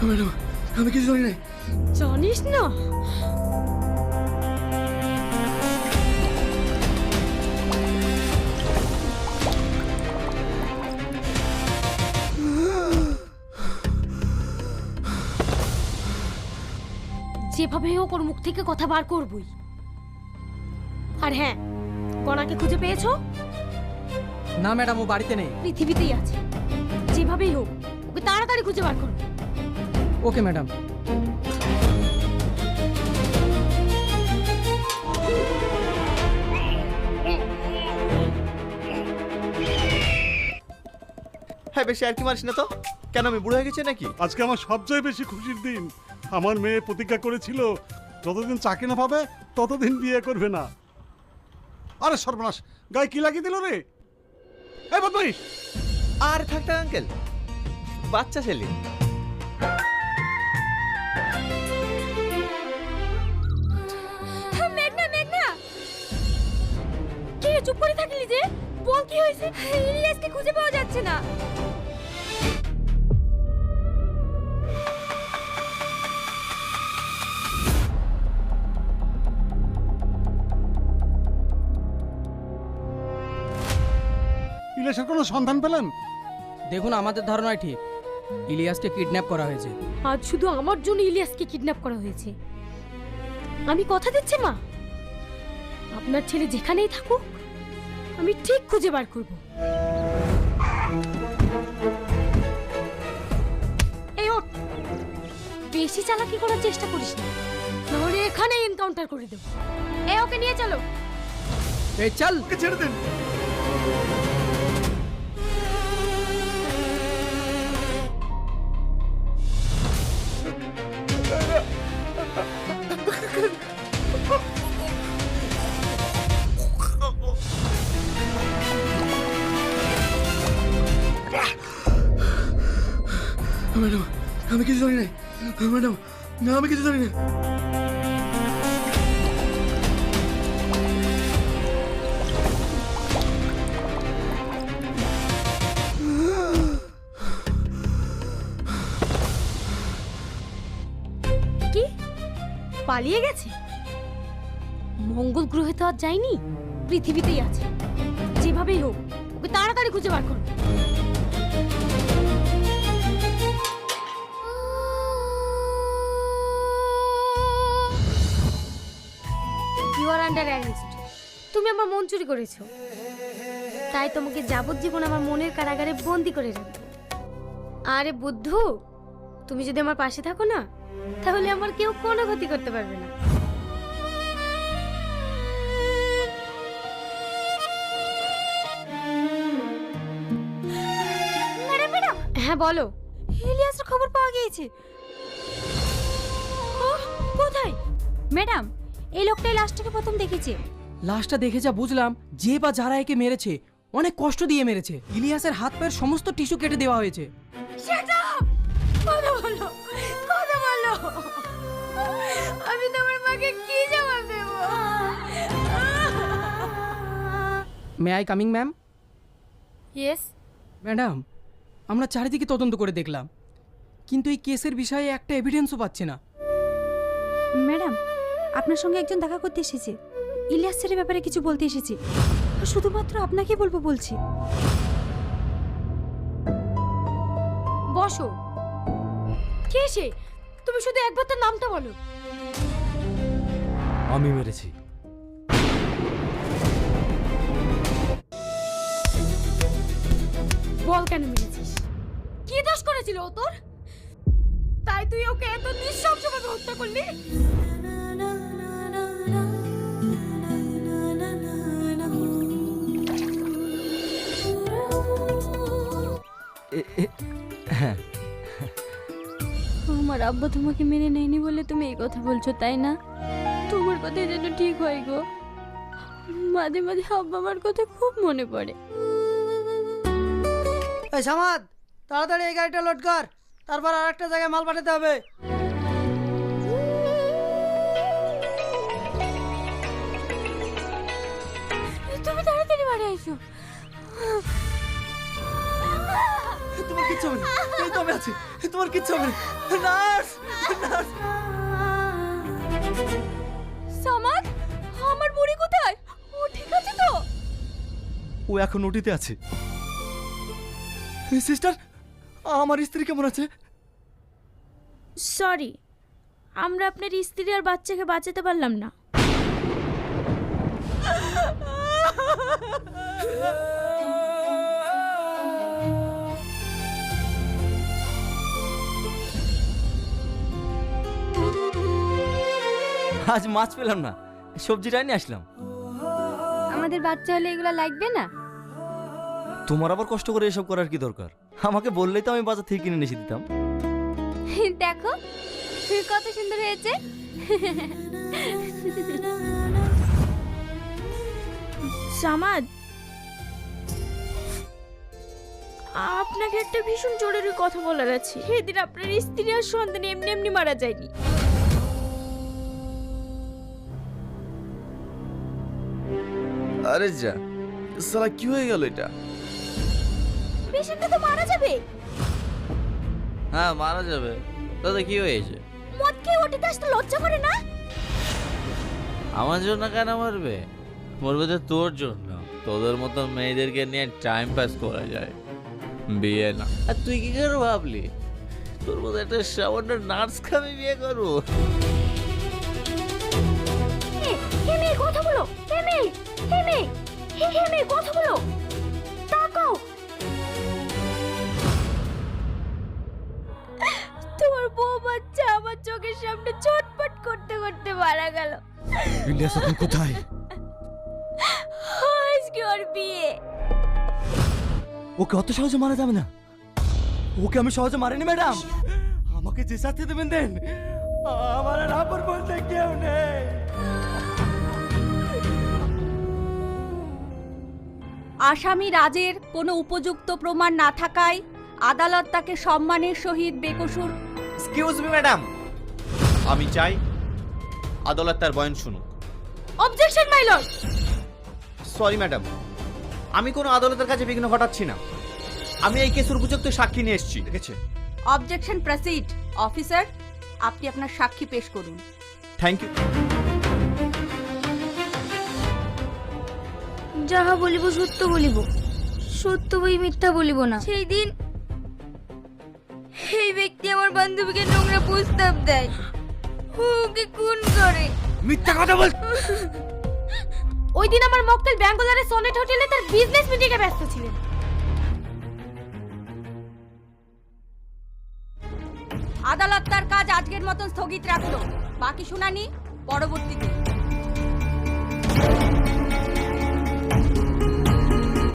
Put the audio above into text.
Madam, আমি কিছু জানি না। জানিস না? যেভাবে হোক ওর মুখ থেকে কথা বার করবই। আর হ্যাঁ, গনাকে খুঁজে পেয়েছো? না ম্যাডাম, ও বাড়িতে নেই। পৃথিবীতেই আছে। যেভাবেই হোক ওকে তাড়াতাড়ি খুঁজে বার করো। Okay madam. হ্যাঁ, বেশি আর কি মারিস না তো। কেন, আমি বুড়ো হয়ে গেছি নাকি? আজকে আমার সবচেয়ে বেশি খুশির দিন। আমার মেয়ে প্রতিজ্ঞা করেছিল যতদিন চাকরি না পাবে ততদিন বিয়ে করবে না। আরে সর্বনাশ, গায়ে কি লাগিয়ে দিল রে? এই বদমাইশ! আর থাকতে আঙ্কেল, বাচ্চা ছেলে। মেঘনা, মেঘনা, কি রে, চুপ করে থাকলি যে? বল কি হয়েছে? ইলিয়াসকে খুঁজে পাওয়া যাচ্ছে না। ইলিয়াসের কোনো সন্ধান পেলেন? দেখুন, আমাদের ধারণাই ঠিক। ইলিয়াসকে কিডন্যাপ করা হয়েছে। আজ শুধু আমার জন্য ইলিয়াসকে কিডন্যাপ করা হয়েছে। আমি কথা দিচ্ছি মা, আপনার ছেলে যেখানেই থাকুক আমি ঠিক খুঁজে বার করব। এই ওঠ, বেশি চালাকি করার চেষ্টা করিস না, নাহলে এখানে এনকাউন্টার করে দেব। ওকে নিয়ে চলো। এই চল। ওকে ছেড়ে দিন। ম্যাডাম, আমি কিছু জানি না। ম্যাডাম, না, আমি কিছু জানি না। কি পালিয়ে গেছে? মঙ্গল গ্রহে তো আর যায়নি, পৃথিবীতেই আছে। যেভাবেই হোক ওকে তাড়াতাড়ি খুঁজে বার করো। You are under arrest. তুমি আমার মন চুরি করেছো, তাই তোমাকে যাবজ্জীবন আমার মনের কারাগারে বন্দি করে রাখবো। আরে বুদ্ধু, তুমি যদি আমার পাশে থাকো না, তাহলে আমার কেউ কোনো ক্ষতি করতে পারবে না। Madam, madam. হ্যাঁ বলো। ইলিয়াসের খবর পাওয়া গিয়েছে। কোথায়? ম্যাডাম, এই লোকটাই লাশটাকে প্রথম দেখেছে। লাশটা দেখে যা বুঝলাম, যে বা যারা একে মেরেছে অনেক কষ্ট দিয়ে মেরেছে। ইলিয়াসের হাত পায়ের সমস্ত টিস্যু কেটে দেওয়া হয়েছে। Shut up! কথা বলো, কথা বলো। আমি তোমার মাকে কি জবাব দেব? May I coming ma'am? Yes. Madam, আমরা চারিদিকে তদন্ত করে দেখলাম, কিন্তু এই কেসের বিষয়ে একটা এভিডেন্সও পাচ্ছি না। ম্যাডাম, আপনার সঙ্গে একজন দেখা করতে এসেছে। ইলিয়াস স্যারের ব্যাপারে কিছু বলতে এসেছে। শুধুমাত্র আপনাকে বলবো বলছি। বসো। কে সে? তুমি শুধু একবার তার নামটা বলো। আমি মেরেছি। বল কেন মেরেছিস? কি দোষ করেছিল ও তোর? তাই তুই ওকে এত নৃশংসভাবে হত্যা করলি? হ্যাঁ, আমার আব্বা তোমাকে মেনে নেয়নি বলে তুমি এই কথা বলছো, তাই না? তোমার কথা যেন ঠিক হয় গো। মাঝে মাঝে আব্বা আমার কথা খুব মনে পড়ে। এই সামাদ, তাড়াতাড়ি এই গাড়িটা লোড কর, তারপর আরেকটা জায়গায় মাল পাঠাতে হবে। তুমি তাড়াতাড়ি বাড়ি আইসো। তোমার কিচ্ছু হবে না, এই তো আমি আছি, তোমার কিচ্ছু হবে না। Nurse, nurse. সামাদ, আমার বুড়ি কোথায়? ও ঠিক আছে তো? ও এখন ওটিতে আছে। সিস্টার, আমার স্ত্রী কেমন আছে? সরি, আমরা আপনার স্ত্রী আর বাচ্চাকে বাঁচাতে পারলাম না। আজ মাছ পেলাম না, সবজিটাই নিয়ে আসলাম। আমাদের বাচ্চা হলে এগুলো লাগবে না? তোমার আবার কষ্ট করে এসব করার কি দরকার? আমাকে বললেই তো আমি বাজার থেকে কিনে এসে দিতাম। দেখো কত সুন্দর হয়েছে। সামাদ, আপনাকে একটা ভীষণ জরুরি কথা বলার আছে। সেদিন আপনার স্ত্রী আর সন্তান এমনি এমনি মারা যায়নি। আরে যা, সালা কি হয়ে গেল এটা? পেশেন্টটা তো মারা যাবে। হ্যাঁ, মারা যাবে। তাতে কি হয়েছে? মদ খেয়ে ওটিতে আসতে লজ্জা করে না? আমার জন্য কেন মরবে? মরবে তো তোর জন্য। তোদের মতো মেয়েদেরকে নিয়ে টাইম পাস করা যায়, বিয়ে না। আর তুই কি করে ভাবলি তোর মতো একটা সামান্য নার্সকে আমি বিয়ে করবো? হে মেয়ে, কথা বলো। হে মেয়ে, হে মেয়ে, হে মেয়ে, কথা বলো। তাকাও। তোমার বউ বাচ্চা আমার চোখের সামনে ছটফট করতে করতে মারা গেল। ইলিয়াস এখন কোথায়? আজকে ওর বিয়ে। ওকে অত সহজে মারা যাবে না। ওকে আমি সহজে মারিনি ম্যাডাম। আমাকে যে সাথে দেবেন দেন, আমার আর আপন বলতে কেউ নেই। আসামি রাজের কোনো উপযুক্ত প্রমাণ না থাকায় আদালত তাকে সম্মানের সহিত বেকসুর। এক্সকিউজ মি ম্যাডাম, আমি চাই আদালত তার বয়ান শুনুক। Objection my lord. Sorry madam, আমি কোনো আদালতের কাছে বিঘ্ন ঘটাচ্ছি না। আমি এই কেসের উপযুক্ত সাক্ষী নিয়ে এসেছি, ঠিক আছে? Objection proceed. অফিসার, আপনি আপনার সাক্ষী পেশ করুন। Thank you. যাহা বলিব সত্য বলিব, সত্য বই মিথ্যা বলিব না। সেই দিন এই ব্যক্তি আমার বান্ধবীকে নোংরা প্রস্তাব দেয়, ওকে খুন করে। মিথ্যা কথা বল। ওই দিন আমার মক্কেল ব্যাঙ্গালোরের সনেট হোটেলে তার বিজনেস মিটিং এ ব্যস্ত ছিলেন। আদালত তার কাজ আজকের মতন স্থগিত রাখলো। বাকি শুনানি পরবর্তীতে।